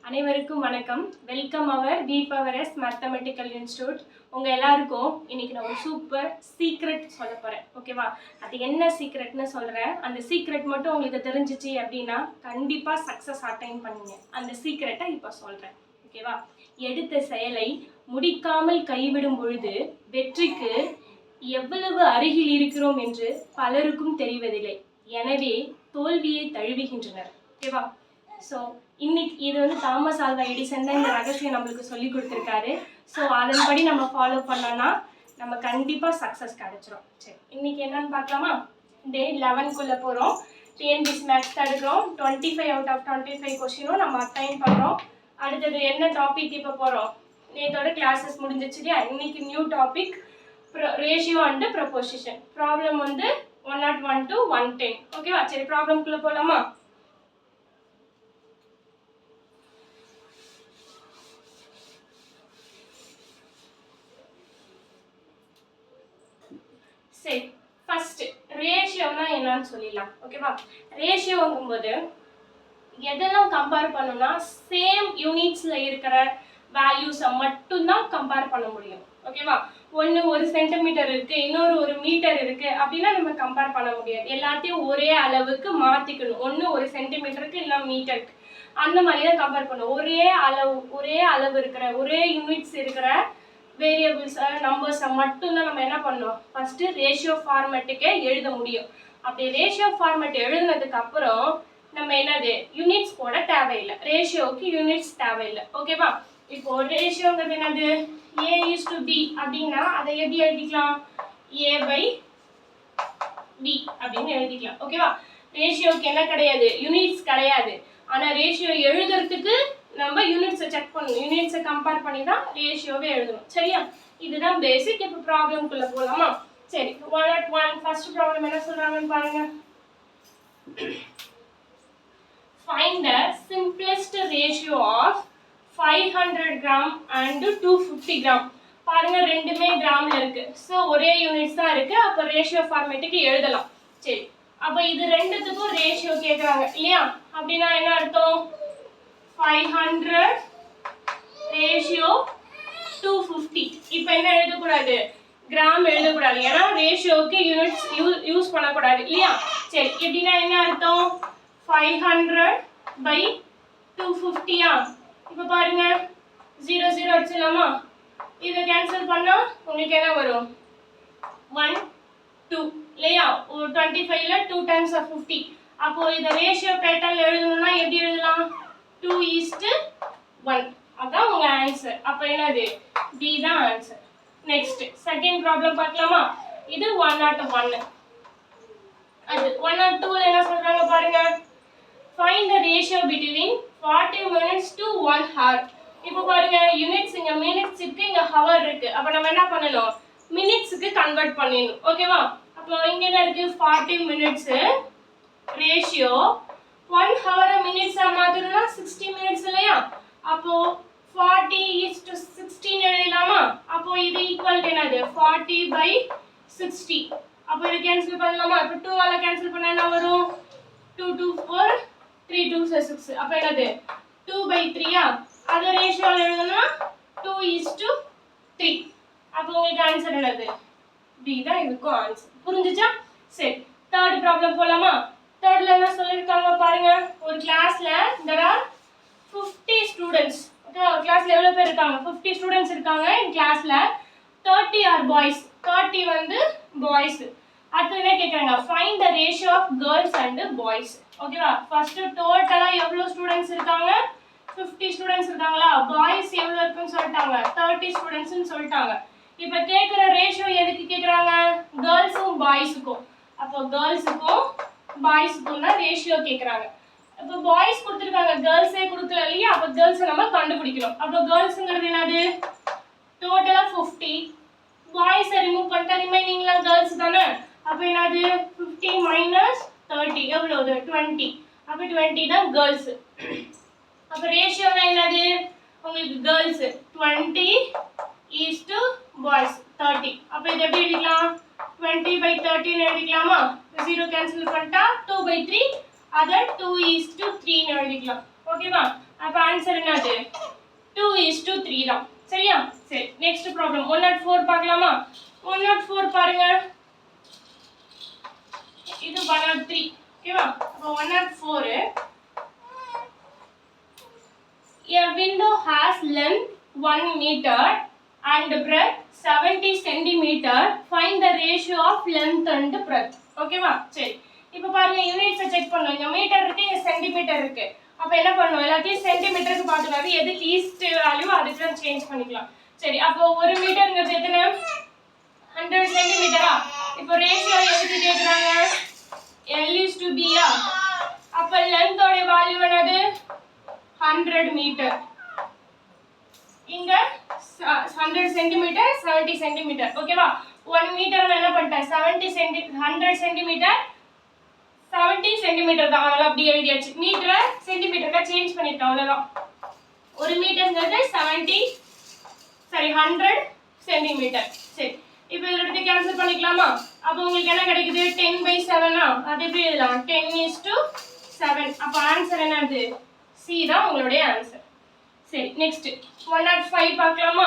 அனைவருக்கும் வணக்கம். Welcome our V power S mathematical institute. உங்கள் எல்லாருக்கும் இன்னைக்கு நான் ஒரு சூப்பர் சீக்ரெட் சொல்ல போகிறேன். ஓகேவா? அது என்ன சீக்ரெட்னு சொல்கிறேன். அந்த சீக்ரெட் மட்டும் உங்களுக்கு தெரிஞ்சிச்சு அப்படின்னா கண்டிப்பாக சக்ஸஸ் அட்டைன் பண்ணுங்க. அந்த சீக்ரெட்டை இப்போ சொல்கிறேன். ஓகேவா? எடுத்த செயலை முடிக்காமல் கைவிடும் பொழுது வெற்றிக்கு எவ்வளவு அருகில் இருக்கிறோம் என்று பலருக்கும் தெரிவதில்லை. எனவே தோல்வியை தழுவுகின்றனர். ஓகேவா? ஸோ இன்னைக்கு இது தாமஸ் ஆல்வா எடிசன் தான் இந்த ரகசியம் நம்மளுக்கு சொல்லி கொடுத்துருக்காரு. ஸோ அதன்படி நம்ம ஃபாலோ பண்ணோன்னா நம்ம கண்டிப்பாக சக்ஸஸ் கிடைச்சிரும். சரி, இன்னைக்கு என்னன்னு பார்க்கலாமா? டே 11க்குள்ளே போகிறோம். டிஎன்பிஎஸ்சி மேக்ஸ் தான் எடுக்கிறோம். 25 out of 25 கொஸ்டினும் நம்ம அட்டைன் பண்ணுறோம். அடுத்தது என்ன டாபிக் இப்போ போகிறோம்? நேற்றோட கிளாஸஸ் முடிஞ்சிச்சு இல்லையா? இன்னைக்கு new topic ratio and proposition. Problem 101 to 110. ஓகேவா? சரி, ப்ராப்ளம்குள்ளே போகலாமா? சரி, ஃபர்ஸ்ட் ரேஷியோனா என்னன்னு சொல்லிடலாம். ஓகேவா? ரேஷியோங்கும்போது எதெல்லாம் கம்பேர் பண்ணணும்னா சேம் யூனிட்ஸ்ல இருக்கிற வேல்யூஸை மட்டும்தான் கம்பேர் பண்ண முடியும். ஓகேவா? ஒன்று 1 சென்டிமீட்டர் இருக்கு, இன்னொரு 1 மீட்டர் இருக்கு அப்படின்னா நம்ம கம்பேர் பண்ண முடியாது. எல்லாத்தையும் ஒரே அளவுக்கு மாற்றிக்கணும். ஒன்று 1 சென்டிமீட்டருக்கு இல்லை மீட்டருக்கு, அந்த மாதிரி தான் கம்பேர் பண்ணணும். ஒரே அளவு இருக்கிற ஒரே யூனிட்ஸ் இருக்கிற வேரியபிள்ஸ் நம்பர்ஸை மட்டும்தான் நம்ம என்ன பண்ணோம், ஃபர்ஸ்ட் ரேஷியோ ஃபார்மேட்டுக்கே எழுத முடியும். அப்படி ரேஷியோ ஃபார்மேட் எழுதுனதுக்கு அப்புறம் நம்ம என்னது யூனிட்ஸ் போட தேவையில்லை. ரேஷியோவுக்கு யூனிட்ஸ் தேவையில்லை. ஓகேவா? இப்போ ரேஷியோங்கிறது என்னது? A:B அப்படின்னா அதை எப்படி எழுதிக்கலாம்? A/B அப்படின்னு எழுதிக்கலாம். ஓகேவா? ரேஷியோவுக்கு என்ன கிடையாது? யூனிட்ஸ் கிடையாது. ஆனால் ரேஷியோ எழுதுறதுக்கு நம்ம யூனிட்ஸை செக் பண்ணணும். யூனிட்ஸை கம்பேர் பண்ணி தான் ரேஷியோவே எழுதணும். சரியா? இதுதான் பேசிக். இப்போ ப்ராப்ளம்குள்ளே போகலாமா? சரி, 101 ஃபர்ஸ்ட் ப்ராப்ளம் என்ன சொல்றாங்கன்னு பாருங்க. Find the simplest ratio of 500 gram and 250 gram. பாருங்க, ரெண்டுமே கிராம்ல இருக்கு. ஸோ ஒரே யூனிட்ஸ் தான் இருக்கு. அப்போ ரேஷியோ ஃபார்மேட்டுக்கு எழுதலாம். சரி, அப்போ இது ரெண்டுத்துக்கும் ரேஷியோ கேட்குறாங்க இல்லையா? அப்படின்னா என்ன அர்த்தம்? 500 ரேஷியோ 250. இப்போ என்ன எழுதக்கூடாது? கிராம் எழுதக்கூடாது. ஏன்னா ரேஷியோவுக்கு யூனிட்ஸ் யூஸ் பண்ணக்கூடாது இல்லையா? சரி, எப்படின்னா என்ன அர்த்தம்? 500 by 250. இப்போ பாருங்க, 0 0 அடிச்சிடலாமா? இதை கேன்சல் பண்ணா உங்களுக்கு என்ன வரும்? 1 2 இல்லையா? 25ல 2 times of 50. அப்போ இதை ரேஷியோ பேட்டர்ன்ல எழுதணும்னா எப்படி எழுதலாம்? 2:1. அதான் உங்க ஆன்சர். அப்ப என்னது? B தான் ஆன்சர். நெக்ஸ்ட் செகண்ட் ப்ராப்ளம் பார்க்கலாமா? இது 101. அது 102ல என்ன சொல்றாங்க பாருங்க. Find the ratio between 40 minutes to 1 hour. இப்போ பாருங்க, யூனிட்ஸ் இங்க மினிட்ஸ் இருக்கு, இங்க ஹவர் இருக்கு. அப்ப நம்ம என்ன பண்ணணும்? மினிட்ஸ்க்கு கன்வெர்ட் பண்ணிடணும். ஓகேவா? அப்போ இங்க என்ன இருக்கு? 40 minutes ரேஷியோ 1 hour மினிட்ஸா மாத்தணும்னா 60 minutes இல்லையா? அப்போ 40:16 எழுதலாமா? அப்போ இது ஈக்குவல் டு என்னது? 40/60. அப்போ இது கேன்சல் பண்ணலாமா? இப்போ 2 ஆல கேன்சல் பண்ணா என்ன வரும்? 2 2 4 3 2 6. அப்போ என்னது? 2/3. அது ரேஷியோல எழுதணும்னா 2:3. அப்போ உங்களுக்கு ஆன்சர் என்னது? B தான் இதுக்கும் ஆன்சர். புரிஞ்சுச்சா? சரி, தேர்ட் ப்ராப்ளம் போலாமா? தேர்ட்ல என்ன சொல்லிருக்காங்க பாருங்க. ஒரு கிளாஸ்ல there are 50 students. ஓகே, கிளாஸ்ல எவ்வளவு பேர் இருக்காங்க? 50 students இருக்காங்க. இந்த கிளாஸ்ல 30 are boys. 30 boys. அடுத்து என்ன கேக்குறாங்க? Find the ratio of girls and boys. ஓகேவா? ஃபர்ஸ்ட் டோட்டலா எவ்வளவு ஸ்டூடண்ட்ஸ் இருக்காங்க? 50 ஸ்டூடண்ட்ஸ் இருக்காங்களா? பாய்ஸ் எவ்வளவு இருக்குன்னு சொல்லிட்டாங்க? 30 ஸ்டூடண்ட்ஸ்னு சொல்லிட்டாங்க. இப்போ கேக்குற ரேஷியோ எதுக்கு கேக்குறாங்க? கேர்ள்ஸும் பாய்ஸுக்கும். அப்போ கேர்ள்ஸுக்கும் பாய்ஸுக்கும் தான் ரேஷியோ கேக்குறாங்க. இப்போ பாய்ஸ் கொடுத்துருக்காங்க, கேர்ள்ஸே கொடுக்கல இல்லையா? அப்போ கேர்ள்ஸை நம்ம கண்டுபிடிக்கணும். அப்போ கேர்ள்ஸுங்கிறது என்னது? டோட்டலா 50. பாய்ஸை ரிமூவ் பண்ணிட்டா ரிமைனிங்லாம் கேர்ள்ஸ் தானே. அப்போ என்னது? 50 minus 30 எவ்வளவு? 20. அப்போ 20 தான் கேர்ள்ஸ். அப்போ ரேஷியோனா என்னது? உங்களுக்கு கேர்ள்ஸ் 20 is to boys 30. அப்போ இது எப்படி எழுதிக்கலாம்? 20/30 எழுதிக்கலாமா? 0 கேன்சல் பண்ணிட்டா 2/3. அதை 2:3 எழுதிக்கலாம். ஓகேவா? அப்போ ஆன்சர் என்னது 2:3 தான். சரியா? சரி, நெக்ஸ்ட் ப்ராப்ளம் 104 பார்க்கலாமா? 104 பாருங்க. இது 103. ஓகேவா? அப்போ 104 a window has length 1 meter and breadth 70 centimeter. Find the ratio of length and breadth. ஓகேவா? சரி, இப்போ பாருங்க யூனிட்ஸை செக் பண்ணணும். இங்க மீட்டர் இருக்கு, இங்க சென்டிமீட்டர் இருக்கு. அப்போ என்ன பண்ணணும்? எல்லாத்தையும் சென்டிமீட்டருக்கு பார்த்துக்காது, எது லீஸ்ட் வேல்யூ அதுக்கு தான் சேஞ்ச் பண்ணிக்கலாம். சரி, அப்போ 1 மீட்டர்ங்கிறது எத்தனை? 100 சென்டிமீட்டரா? இப்போ ரேஷியோ எதுக்கு கேட்குறாங்க? L:B. அப்போ லென்த்தோட வேல்யூ என்னது? 100 மீட்டர். இங்க 100 சென்டிமீட்டர் 70 சென்டிமீட்டர். ஓகேவா? 1 மீட்டர் என்ன பண்ணிட்டேன்? 100 சென்டிமீட்டர் 70 சென்டிமீட்டர் தான். அதனால அப்படி எழுதியாச்சு. மீட்டரை சென்டிமீட்டருக்கு சேஞ்ச் பண்ணிட்டோம், அவ்வளவுதான். 1 மீட்டர்ங்கிறது 100 சென்டிமீட்டர். சரி, இப்போ இதை எடுத்து கேன்சல் பண்ணிக்கலாமா? அப்போ உங்களுக்கு என்ன கிடைக்குது? 10/7. அது எப்படி எழுதலாம்? 10:7. அப்போ ஆன்சர் என்னது? சி தான் உங்களுடைய ஆன்சர். சரி, நெக்ஸ்ட் 105 பார்க்கலாமா?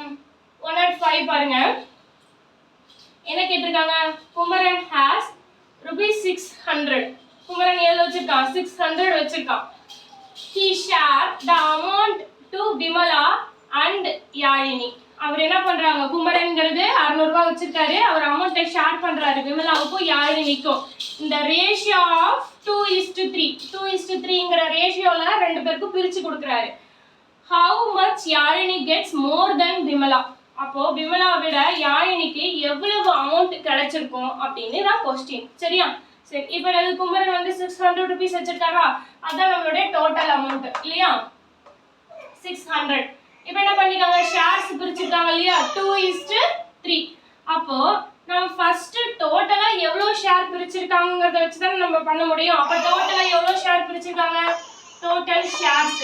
ம் 105 பாருங்க. என்ன கேட்டிருக்காங்க? குமரன் ஹாஸ் ₹600. குமரன் எவ்வளவு வச்சிருக்கான்? 600 வச்சிருக்கான். He shared the amount to Vimala and Yalini. அவர் என்ன பண்றாங்க? குமரன்ங்கிறது 600 ரூபாய் வச்சிருக்காரு. அவர் அமௌண்ட்டை ஷேர் பண்றாரு விமலாவுக்கும் யாழினிக்கும். இந்த ரேஷியோ ஆஃப் 2:3ங்கிற ரேஷியோல ரெண்டு பேருக்கும் பிரிச்சு கொடுக்குறாரு. How much Yazhini gets more than Vimala? அப்போ விமலாவை விட யாழினிக்கு எவ்வளவு அமௌண்ட் கிடைச்சிருக்கும் அப்படின்னு தான் கொஸ்டின். சரியா? சரி, இப்போ குமரன் வந்து 600 rupees வச்சிருக்காரா? அதான் நம்மளுடைய டோட்டல் அமௌண்ட் இல்லையா? 600. இப்போ என்ன பண்ணிருக்காங்க? ஷேர்ஸ் பிரிச்சிருக்காங்க இல்லையா? 2:3. அப்போ நம்ம ஃபர்ஸ்ட் டோட்டலா எவ்வளவு ஷேர் பிரிச்சிருக்காங்கங்கறத வச்சு தான் நம்ம பண்ண முடியும். அப்ப டோட்டலா எவ்வளவு ஷேர் பிரிச்சிருக்காங்க? Total shares.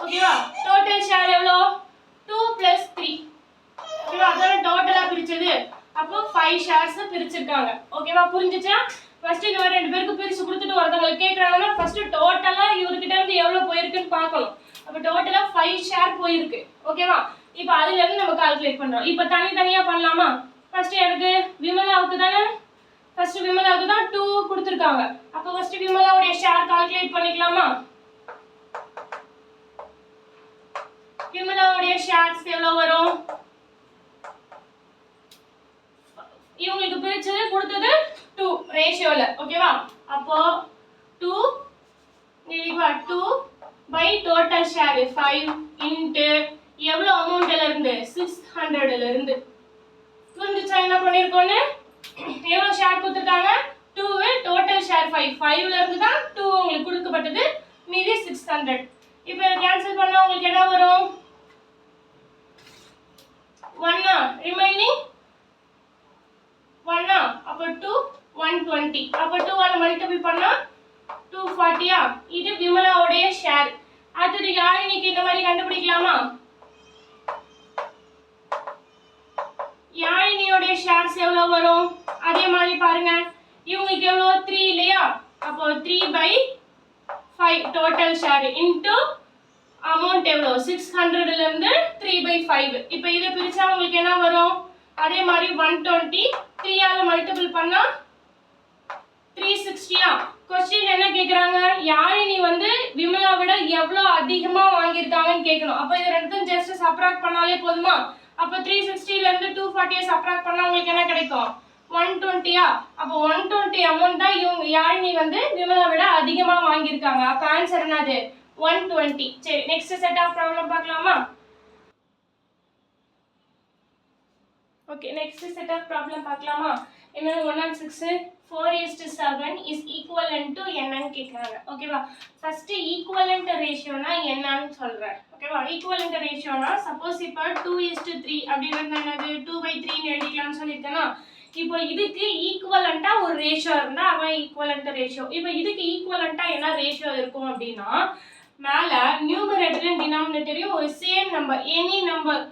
ஓகேவா? டோட்டல் ஷேர் எவ்வளோ? 2 + 3. ஓகேவா? அதான டோட்டலா பிரிச்சது. அப்போ 5 ஷேர்ஸ் பிரிச்சிருக்காங்க. ஓகேவா? புரிஞ்சுச்சா? ஃபர்ஸ்ட் இந்த ரெண்டு பேருக்கு பிரிச்சு கொடுத்துட்டு ஒருத்தவங்க கேக்குறாங்கன்னா ஃபர்ஸ்ட் டோட்டலா இவர்கிட்ட இருந்து எவ்வளவு போயிருக்குன்னு பார்க்கணும். அப்ப டோட்டலா 5 ஷேர் போயிருக்கு. ஓகேவா? இப்போ அதுல இருந்து நம்ம கால்குலேட் பண்றோம். இப்போ தனித்தனியா பண்ணலாமா? ஃபர்ஸ்ட் எனக்கு விமலாவுக்கு தானே, ஃபர்ஸ்ட் விமலாவுக்கு தான் 2 கொடுத்திருக்காங்க. அப்ப ஃபர்ஸ்ட் விமலாவுடைய ஷேர் கால்குலேட் பண்ணிக்கலாமா? விமலாவுடைய ஷேர்ஸ் எவ்வளவு வரும்? இவங்களுக்கு பிரிச்சது கொடுத்தது 2 ரேஷியோல. ஓகேவா? அப்போ 2 by டோட்டல் ஷேர் 5 இன்டு எவ்வளவு அமௌண்ட்ல இருந்து? 600ல இருந்து. புரிஞ்சுச்சா என்ன பண்ணிருக்கோன்னு? எவ்வளவு ஷேர் கொடுத்திருக்காங்க? 2 டோட்டல் ஷேர் 5ல இருந்து தான் 2 உங்களுக்கு கொடுக்கப்பட்டது. மீதி 600. இப்போ கேன்சல் பண்ணா உங்களுக்கு என்ன வரும்? 1 ரிமைனிங் 1. அப்ப 2 120. அப்ப 2 ஆல மல்டிப்ளை பண்ணா 240. இது விமலாவுடைய ஷேர். அடுத்து யாழினிக்கு இந்த மாதிரி கண்டுபிடிக்கலாமா? யாழினியோட ஷேர்ஸ் எவ்வளவு வரும்? அதே மாதிரி பாருங்க, இவங்களுக்கு எவ்வளவு? 3 இல்லையா? அப்போ 3/5 டோட்டல் ஷேர் இன்டு அமௌண்ட் எவ்வளவு? 600ல இருந்து 3/5. இப்போ இதை பிரிச்சா உங்களுக்கு என்ன வரும்? அதே மாதிரி 120. 3 ஆல மல்டிபிள் பண்ணா 360. क्वेश्चन என்ன கேக்குறாங்க? யாழினி வந்து விமலா விட எவ்வளவு அதிகமா வாங்கிருக்காங்கன்னு கேட்கணும். அப்ப இது ரெண்டுக்கும் ஜஸ்ட் சப்ட்ராக்ட் பண்ணாலே போதுமா? அப்ப 360ல இருந்து 240 சப்ட்ராக்ட் பண்ணா உங்களுக்கு என்ன கிடைக்கும்? 120. அப்ப 120 அமௌண்ட் தான் இவங்க யாழினி வந்து விமலா விட அதிகமா வாங்கிருக்காங்க. அப்ப ஆன்சர் என்னது? 120. சரி, நெக்ஸ்ட் செட் ஆஃப் ப்ராப்ளம் பார்க்கலாமா? Okay, next set of problem பார்க்கலாமா? என்ன 106 4:7 is equivalent to என்னன்னு கேக்குறாங்க. ஓகேவா? ஃபர்ஸ்ட் ஈக்குவலன்ட் ரேஷியோனா என்னன்னு சொல்றேன். ஓகேவா? ஈக்குவலன்ட் ரேஷியோனா சப்போஸ் இப்போ 2:3 அப்படின்னா என்னது? 2/3 ன்னு எழுதிக்கலாம்னு சொல்லிருக்கேனா? இப்போ இதுக்கு ஈக்குவலண்டா ஒரு ரேஷியோ இருந்தா அதான் ஈக்குவலன்ட் ரேஷியோ. இப்போ இதுக்கு ஈக்குவலண்டா என்ன ரேஷியோ இருக்கும் அப்படின்னா மேல நியூமரேட்டரையும் டினாமினேட்டரையும் ஒரு same number any number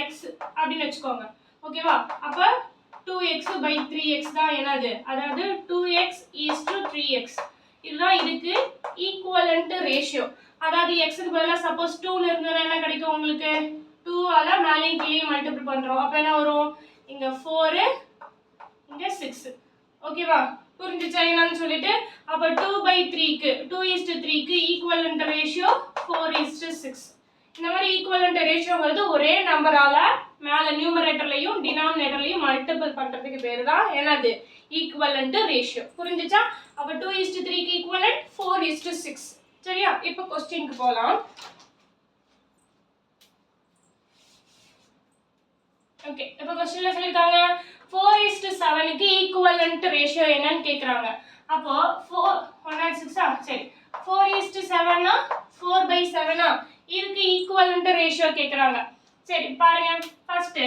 X அப்படின்னு வச்சுக்கோங்க. ஓகேவா? அப்ப 2x/3x தான் என்னது, அதாவது 2x:3x. இதுதான் இதுக்கு ஈக்குவலண்ட் ரேஷியோ. அதாவது எக்ஸுக்கு பதிலாக சப்போஸ் 2 இருந்ததுன்னா என்ன கிடைக்கும் உங்களுக்கு, 2ஆல மேலேயும் கீழேயும் மல்டிபிள் பண்றோம். அப்ப என்ன வரும், இங்க 4 இங்க 6. ஓகேவா? புரிஞ்சுச்சா என்னன்னு சொல்லிட்டு? அப்ப 2/3க்கு 2:3க்கு ஈக்குவலண்ட் ரேஷியோ 4:6. இந்த மாதிரி ஈக்குவலண்ட் ரேஷியோ வந்து ஒரே நம்பரால மேல நியூமரேட்டர்லயும் டினாமினேட்டர்லயும் மல்டிபிள் பண்றதுக்கு பேரு தான் என்னது, ஈக்குவலண்ட் ரேஷியோ. புரிஞ்சுச்சா? அப்ப 2:3க்கு ஈக்குவலண்ட் 4:6. சரியா? இப்போ क्वेश्चनக்கு போலாம். ஓகே, இப்போ क्वेश्चनல சொல்லிருக்காங்க 4:7க்கு ஈக்குவலண்ட் ரேஷியோ என்னன்னு கேக்குறாங்க. அப்போ 106 சரி, 4:7னா 4/7 இதுக்கு ஈக்குவலண்ட் ரேஷியோ கேக்குறாங்க. சரி பாருங்க, ஃபர்ஸ்ட்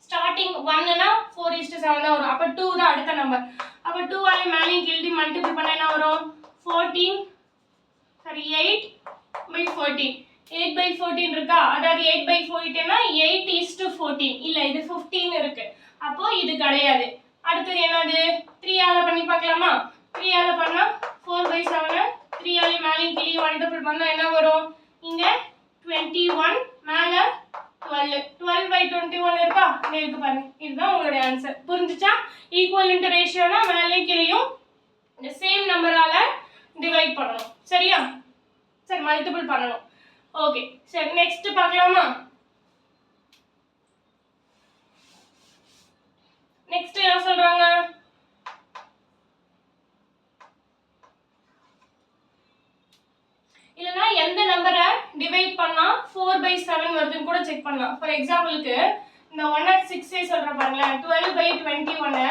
ஸ்டார்டிங் 1னா 4:7 தான் வரும். அப்ப 2 தான் அடுத்த நம்பர். அப்ப 2 ஆல மேலேயும் கீழேயும் மல்டிபிள் பண்ணா என்ன வரும், 8/14. 8/14 இருக்கா, அதாவது 8/14னா 8:14. இல்ல இது 15 இருக்கு, அப்போ இது கிடையாது. அடுத்தது என்னது, 3 ஆல பண்ணி பார்க்கலாமா? 3 ஆல பண்ணா 4/7 3 ஆல மேலேயும் கீழேயும் மல்டிபிள் பண்ணா என்ன வரும், இங்க 21 மேல 12. 12/21 இருக்கா, இங்க இருக்கு பாருங்க. இதுதான் உங்களுடைய ஆன்சர். புரிஞ்சுச்சா? ஈக்குவலண்ட் ரேஷியோனா மேலேயும் கீழேயும் இந்த சேம் நம்பரால டிவைட் பண்ணணும். சரியா? சரி, மல்டிபிள் பண்ணணும். ஓகே, சரி நெக்ஸ்ட் பார்க்கலாமா? நெக்ஸ்ட் என்ன சொல்றாங்க, இல்லனா எந்த நம்பரை டிவைட் பண்ணா 4/7 வருதுன்னு கூட செக் பண்ணலாம். ஃபார் எக்ஸாம்பிளுக்கு இந்த 106 சொல்ற பாருங்க, 12/21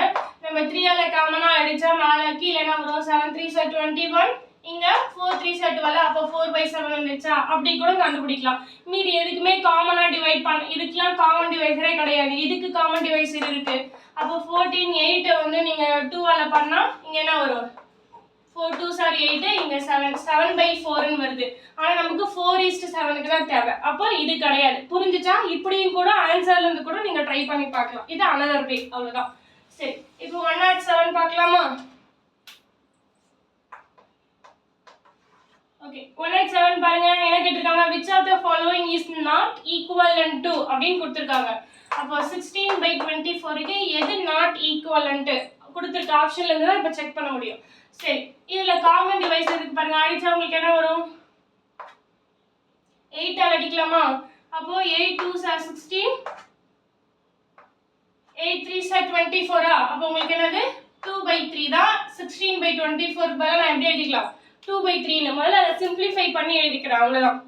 நம்ம 3 ஆல காமனா அடிச்சா மேல கீழ என்ன வரும், 7 3s 21, இங்க 4 3s 12, அப்ப 4/7 வந்துச்சா, அப்படி கூட கண்டுபிடிக்கலாம். மீதி எதுக்குமே காமனா டிவைட் பண்ண, இதுக்கெல்லாம் காமன் டிவைசரே கிடையாது. இதுக்கு காமன் டிவைசர் இருக்கு. அப்ப 14 8 வந்து நீங்க 2 ஆல பண்ணா இங்க என்ன வரும், 4 2s are 8, இங்க 7/4 ன்னு வருது. ஆனா நமக்கு 4:7க்கு தான் தேவை. அப்போ இது கிடையாது. புரிஞ்சுச்சா? இப்படியும் கூட ஆன்சர்ல இருந்து கூட நீங்க ட்ரை பண்ணி பார்க்கலாம். இது another way, அவ்வளவுதான். சரி, இப்போ 107 பார்க்கலாமா? ஓகே, 107 பாருங்க, என்ன கேட்டிருக்காங்க, which of the following is not equivalent to அப்படின்னு கொடுத்திருக்காங்க. அப்போ 16/24க்கு எது not equivalent கொடுத்திருக்க ஆப்ஷன்ல இருந்து தான் இப்ப செக் பண்ண முடியும். சரி, இதுல காமன் டிவைஸ் இருக்கு பாருங்க, அடிச்சா உங்களுக்கு என்ன வரும், 8 ஆல அடிக்கலாமா? அப்போ 8 2s are 16, 8 3s are 24. அப்போ உங்களுக்கு என்னது, 2/3 தான். 16/24 பதிலா நான் எப்படி எழுதிக்கலாம், 2/3 ன்னு. முதல்ல அதை சிம்பிளிஃபை பண்ணி எழுதிக்கிறேன், அவ்வளவுதான்.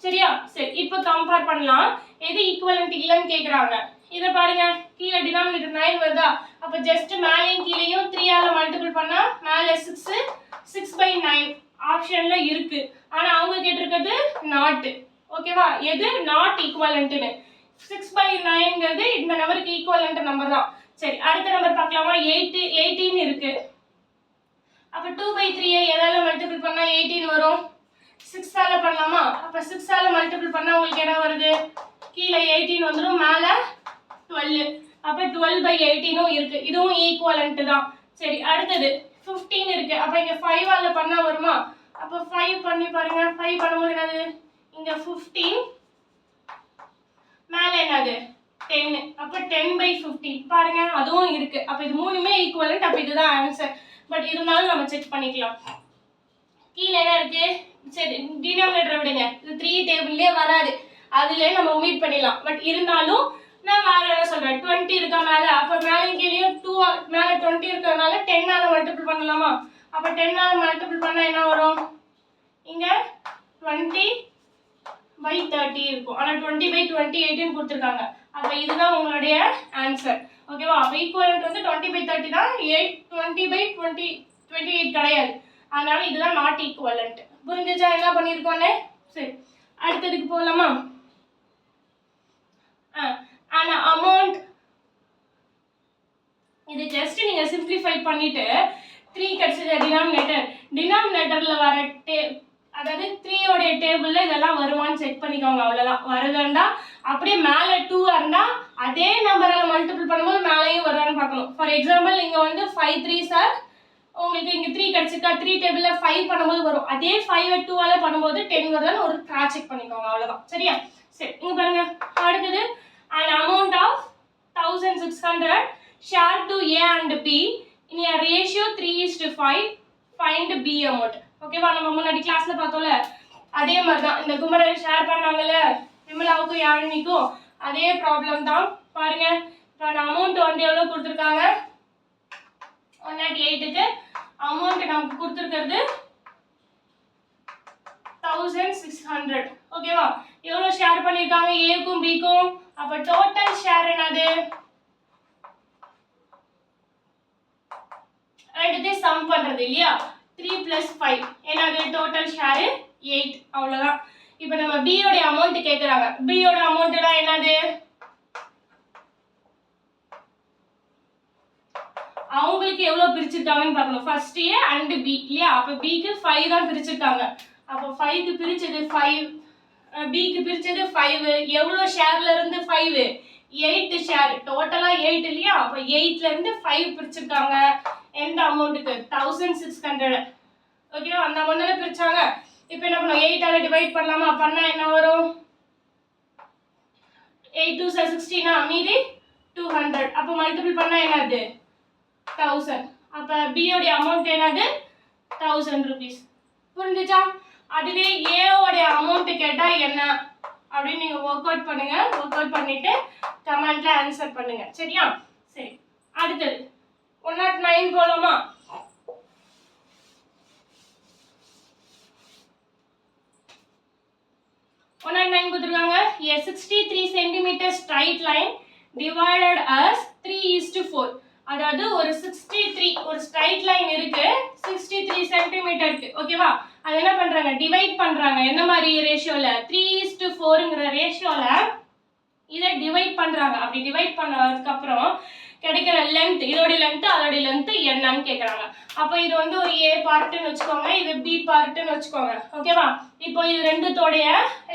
சரியா? சரி, இப்போ கம்பேர் பண்ணலாம். எது ஈக்குவலன்ட் இல்லன்னு கேக்குறாங்க. இத பாருங்க, கீழ டினாமினேட்டர் 9 வருதா, அப்ப ஜஸ்ட் மேலேயும் கீழேயும் 3 ஆல மல்டிபிள் பண்ணா மேல 6 6/9 ஆப்ஷன்ல இருக்கு. ஆனா அவங்க கேட்டிருக்கிறது நாட். ஓகேவா? எது நாட் ஈக்குவலன்ட்னு. 6/9ங்கிறது இந்த நம்பருக்கு ஈக்குவலன்ட் நம்பர் தான். சரி, அடுத்த நம்பர் பார்க்கலாமா? 18 இருக்கு. அப்ப 2/3 எதால மல்டிபிள் பண்ணா 18 வரும். 6 ஆல பண்ணலாமா? அப்ப 6 ஆல மல்டிபிள் பண்ணா உங்களுக்கு என்ன வருது, கீழ 18 வந்துரும், மேல 12. அப்ப 12/18 இருக்கு. இதுவும் ஈக்குவலன்ட் தான். சரி, அடுத்தது 15 இருக்கு. அப்ப இங்க 5 ஆல பண்ணா வருமா? அப்ப 5 பண்ணி பாருங்க. 5 பண்ணும்போது என்னது, இங்க 15 மேல என்னது 10. அப்ப 10/15 பாருங்க, அதுவும் இருக்கு. அப்ப இது மூணுமே ஈக்குவலன்ட். அப்ப இதுதான் ஆன்சர். பட் இருந்தாலும் நம்ம செக் பண்ணிக்கலாம். கீழ என்ன இருக்கு, சரி டினாமினேட்டர் விடுங்க, இது 3 டேபிள்லயே வராது, அதுலயே நம்ம ஒமிட் பண்ணிடலாம். பட் இருந்தாலும் நான் வேற என்ன சொல்றேன், 20 இருக்கா மேல, அப்ப மேல கீழேயும் 2 மேல 20 இருக்கறனால 10 ஆல மல்டிபிள் பண்ணலாமா? அப்ப 10 ஆல மல்டிபிள் பண்ணா என்ன வரும், இங்க 20/30 இருக்கும். ஆனா 20/28 கொடுத்திருக்காங்க. அப்ப இதுதான் உங்களுடைய ஆன்சர். ஓகேவா? அப்ப ஈக்குவலன்ட் வந்து 20/30 தான், 20/28 கிடையாது. அதனால இதுதான் நாட் ஈக்குவலன்ட். புரிஞ்சுச்சா என்ன பண்ணிருக்கோன்னு? சரி, அடுத்ததுக்கு போலாமா? an amount, இது ஜஸ்ட் நீங்க சிம்பிளிஃபை பண்ணிட்டு 3 கிடைச்சது டினாமினேட்டர். டினாமினேட்டரில் வர அதாவது 3 உடைய டேபிளில் இதெல்லாம் வருமானு செக் பண்ணிக்கோங்க. அவ்வளோதான். வருதுண்டா அப்படியே மேலே 2 இருந்தால் அதே நம்பரால் மல்டிபிள் பண்ணும்போது மேலேயும் வருதான்னு பார்க்கணும். ஃபார் எக்ஸாம்பிள் இங்கே வந்து 5 3 சார் உங்களுக்கு இங்கே 3 கிடைச்சிருக்கா, 3 டேபிளில் 5 பண்ணும்போது வரும். அதே 5 2ஆல் பண்ணும்போது 10 வருதான்னு ஒரு கிராஸ் செக் பண்ணிக்கோங்க. அவ்வளோதான். சரியா? சரி, இங்கே பாருங்க. அடுத்தது an amount of 1600 shared to A and B in a ratio 3:5. find B amount. ஓகேவா? நம்ம முன்னாடி கிளாஸ்ல பார்த்தோம்ல, அதே மாதிரி தான். இந்த குமரன் ஷேர் பண்ணாங்கல்ல விமலாவுக்கும் யாழினிக்கும், அதே ப்ராப்ளம் தான். பாருங்க, இப்போ அமௌண்ட் வந்து எவ்வளோ கொடுத்துருக்காங்க, 108க்கு அமௌண்ட் நமக்கு கொடுத்துருக்கிறது 1600. ஓகேவா? எவ்வளோ ஷேர் பண்ணியிருக்காங்க ஏக்கும் பிக்கும். அப்போ டோட்டல் ஷேர் என்னது, ரெண்டுத்தையும் சம் பண்றது இல்லையா, 3 + 5 என்னது டோட்டல் ஷேர் 8. அவ்வளோதான். இப்போ நம்ம B உடைய அமௌண்ட் கேட்குறாங்க. B யோட அமௌண்ட்னா என்னது, அவங்களுக்கு எவ்வளோ பிரிச்சிருக்காங்கன்னு பார்க்கணும். ஃபர்ஸ்ட் A அண்ட் B இல்லையா. அப்போ Bக்கு 5 தான் பிரிச்சிருக்காங்க. அப்போ 5க்கு பிரிச்சது 5, Bக்கு பிரிச்சது 5. எவ்வளோ ஷேர்ல இருந்து 5? 8 ஷேர். டோட்டலா 8 இல்லையா. அப்போ 8ல இருந்து 5 பிரிச்சிருக்காங்க. எந்த அமௌண்ட்டுக்கு, 1600. ஓகேவா? அந்த அமௌண்ட்ல பிரிச்சாங்க. இப்போ என்ன பண்ணுவோம், 8ஆல டிவைட் பண்ணலாமா? பண்ணா என்ன வரும், 8 2 16 மீதி 200. அப்போ மல்டிபிள் பண்ணா என்னது 1000. அப்போ B உடைய அமௌண்ட் என்னது 1000 rupees. புரிஞ்சுச்சா? அதுவே A உடைய அமௌண்ட் கேட்டா என்ன அப்படின்னு நீங்க ஒர்க் அவுட் பண்ணுங்க. ஒர்க் அவுட் பண்ணிட்டு கமெண்ட்ல ஆன்சர் பண்ணுங்க. சரியா? சரி, அடுத்தது 109 போலாமா? கொடுத்துருக்காங்க. A 63 cm straight line divided as 3:4. அதாவது ஒரு 63 ஒரு ஸ்ட்ரைட் லைன் இருக்கு, 63 சென்டிமீட்டருக்கு. ஓகேவா? அது என்ன பண்றாங்க, டிவைட் பண்றாங்க. என்ன மாதிரி ரேஷியோல, 3:4ங்கிற ரேஷியோல இதை டிவைட் பண்றாங்க. அப்படி டிவைட் பண்ணதுக்கு அப்புறம் கிடைக்கிற லென்த், இதோட லென்த் அதோட லென்த் என்னன்னு கேட்குறாங்க. அப்போ இது வந்து ஒரு A பார்ட்டுன்னு வச்சுக்கோங்க, இது B பார்ட்டுன்னு வச்சுக்கோங்க. ஓகேவா? இப்போ இது ரெண்டுத்தோடைய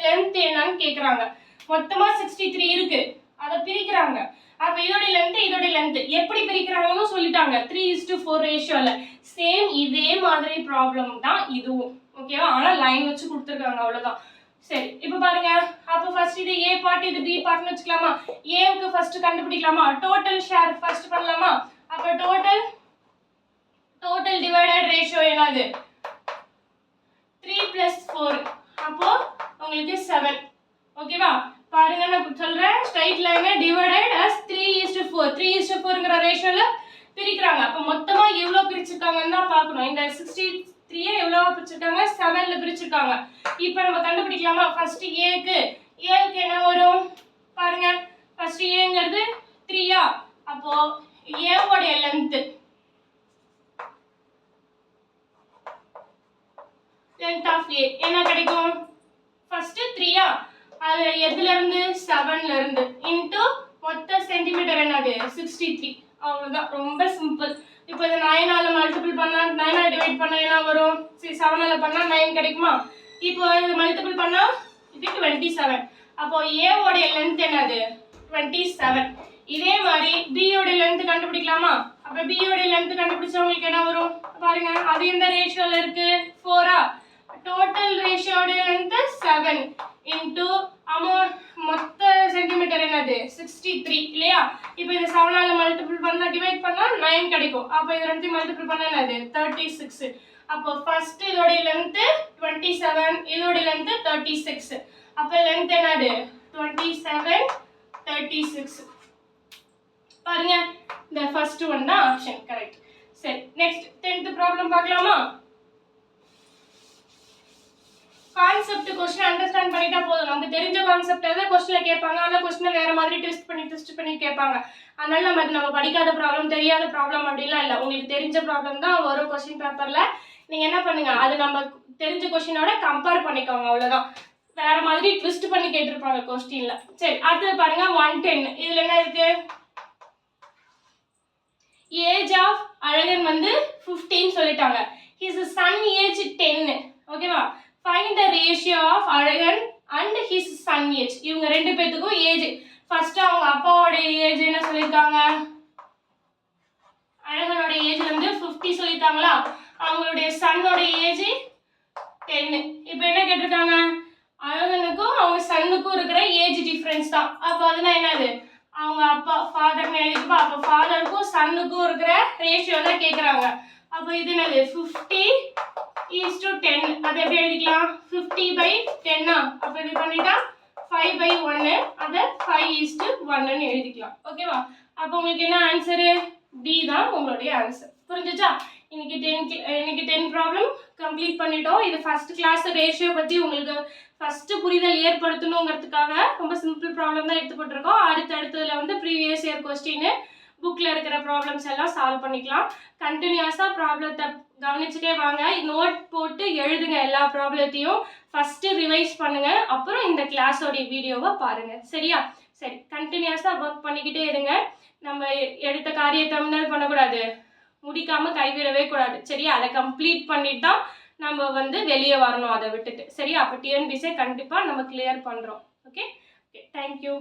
லென்த் என்னன்னு கேட்குறாங்க. மொத்தமாக 63 இருக்கு, அதை பிரிக்கிறாங்க. அப்போ இதோட லென்த் எப்படி பிரிக்கிறாங்கன்னு சொல்லிட்டாங்க, 3:4 ரேஷியோல. சேம் இதே மாதிரி ப்ராப்ளம் தான் இதுவும். ஓகேவா? ஆனால் லைன் வச்சு கொடுத்துருக்காங்க. அவ்வளோதான். சரி, இப்போ பாருங்க. அப்போ ஃபர்ஸ்ட் இது A பார்ட், இது B பார்ட்னு வச்சுக்கலாமா? Aக்கு ஃபர்ஸ்ட் கண்டுபிடிக்கலாமா? டோட்டல் ஷேர் ஃபர்ஸ்ட் பண்ணலாமா? அப்போ டோட்டல் டிவைடட் ரேஷியோ என்னது, 3 + 4. அப்போ உங்களுக்கு 7. ஓகேவா? பாருங்க, நான் சொல்றேன், ஸ்ட்ரைட் லைனை டிவைடட் அஸ் 3:4. 3:4ங்கிற ரேஷியோல பிரிக்கிறாங்க. அப்போ மொத்தமா எவ்வளவு பிரிச்சிருக்காங்கன்னு தான் பார்க்கணும். இந்த 63 எவ்வளவு பிரிச்சிருக்காங்க, 7ல பிரிச்சிருக்காங்க. இப்போ நம்ம கண்டுபிடிக்கலாமா? ஃபர்ஸ்ட் ஏக்கு என்ன வரும் பாருங்க. ஃபர்ஸ்ட் ஏங்கிறது 3. அப்போ A உடைய லென்த் ஆஃப் A என்ன கிடைக்கும், ஃபர்ஸ்ட் 3 அது எதுல இருந்து, 7ல இருந்து இன்டு மொத்த சென்டிமீட்டர் என்னது 63. அவ்வளவுதான். ரொம்ப சிம்பிள். இப்போ இதை 9ஆல மல்டிபிள் பண்ணா, 9ஆல டிவைட் பண்ணா என்ன வரும், 7ஆல பண்ணா 9 கிடைக்குமா? இப்போ இது மல்டிபிள் பண்ணா இது 27. அப்போ A உடைய லென்த் என்னது 27. இதே மாதிரி B உடைய லென்த் கண்டுபிடிக்கலாமா? அப்ப B உடைய லென்த் கண்டுபிடிச்சவங்களுக்கு என்ன வரும் பாருங்க. அது எந்த ரேஷியோல இருக்கு, 4. டோட்டல் ரேஷியோட லென்த் 7 இன்டு மொத்த சென்டிமீட்டர் என்னது 63 இல்லையா? இப்போ இது 7ஆல மல்டிபிள் பண்ணா டிவைட் பண்ணா 9 கிடைக்கும். அப்போ இது ரெண்டு மல்டிபிள் பண்ணா என்னது 36. அப்போ ஃபர்ஸ்ட் இதோட லென்த் 27, இதோட லென்த் 36. அப்போ லென்த் என்னது 27 36. பாருங்க, இந்த ஃபர்ஸ்ட் ஒன் தான் ஆப்ஷன் கரெக்ட். சரி, நெக்ஸ்ட் 10th ப்ராப்ளம் பார்க்கலாமா? கான்செப்ட் क्वेश्चन அண்டர்ஸ்டாண்ட் பண்ணிட்டா போதும். நமக்கு தெரிஞ்ச கான்செப்ட் தான் क्वेश्चनல கேட்பாங்க. ஆனா क्वेश्चन வேற மாதிரி ட்விஸ்ட் பண்ணி கேட்பாங்க. அதனால நம்ம படிக்காத ப்ராப்ளம், தெரியாத ப்ராப்ளம் அப்படிலாம் இல்ல. உங்களுக்கு தெரிஞ்ச ப்ராப்ளம் தான் வரும் क्वेश्चन பேப்பர்ல. நீங்க என்ன பண்ணுங்க, அது நம்ம தெரிஞ்ச क्वेश्चनோட கம்பேர் பண்ணிக்கோங்க. அவ்வளவுதான். வேற மாதிரி ட்விஸ்ட் பண்ணி கேட்டிருப்பாங்க क्वेश्चनல. சரி, அடுத்து பாருங்க 110. இதுல என்ன இருக்கு, ஏஜ் ஆஃப் அழகன் வந்து 15 சொல்லிட்டாங்க. His son age 10. ஓகேவா? Find the ratio of Azhagan and his son age. இவங்க ரெண்டு பேத்துக்கும் ஏஜ். ஃபர்ஸ்ட் அவங்க அப்பாவோட ஏஜ் என்ன சொல்லியிருக்காங்க? அழகனோட ஏஜ் வந்து 50 சொல்லிட்டாங்களா? அவங்களுடைய சன்னோட ஏஜ் 10. இப்போ என்ன கேட்டிருக்காங்க? அழகனுக்கும் அவங்க சன்னுக்கும் இருக்கிற ஏஜ் டிஃபரன்ஸ் தான். அப்போ அதெல்லாம் என்னது? அவங்க அப்பா ஃபாதர்னு எழுதிப்பா. அப்போ ஃபாதருக்கும் சன்னுக்கும் இருக்கிற ரேஷியோ தான் கேட்குறாங்க. அப்போ இது என்னது? 50:10. அதை எப்படி எழுதிக்கலாம்? 50/10. அப்போ இது பண்ணிட்டா 5/1. அதை 5:1 எழுதிக்கலாம். ஓகேவா? அப்போ உங்களுக்கு என்ன ஆன்சரு? டி தான் உங்களுடைய ஆன்சர். புரிஞ்சுச்சா? இன்னைக்கு 10 ப்ராப்ளம் கம்ப்ளீட் பண்ணிட்டோம். இது ஃபர்ஸ்ட் கிளாஸ் ரேஷியோ பற்றி உங்களுக்கு ஃபர்ஸ்ட் புரிதல் ஏற்படுத்தணுங்கிறதுக்காக ரொம்ப சிம்பிள் ப்ராப்ளம் தான் எடுத்து போட்டிருக்கோம். அடுத்ததுல வந்து ப்ரீவியஸ் இயர் கொஸ்டின் புக்கில் இருக்கிற ப்ராப்ளம்ஸ் எல்லாம் சால்வ் பண்ணிக்கலாம். கண்டினியூஸாக ப்ராப்ளத்தை கவனிச்சுட்டே வாங்க. நோட் போட்டு எழுதுங்க. எல்லா ப்ராப்ளத்தையும் ஃபஸ்ட்டு ரிவைஸ் பண்ணுங்க. அப்புறம் இந்த கிளாஸோடைய வீடியோவை பாருங்க. சரியா? சரி, கண்டினியூஸாக ஒர்க் பண்ணிக்கிட்டே இருங்க. நம்ம எடுத்த காரியத்தை முன்னாடி பண்ணக்கூடாது, முடிக்காம கைவிடவே கூடாது. சரியா? அதை கம்ப்ளீட் பண்ணிட்டு தான் நம்ம வந்து வெளியே வரணும் அதை விட்டுட்டு. சரியா? அப்போ டிஎன்பிசியை கண்டிப்பாக நம்ம கிளியர் பண்ணுறோம். Okay, thank you.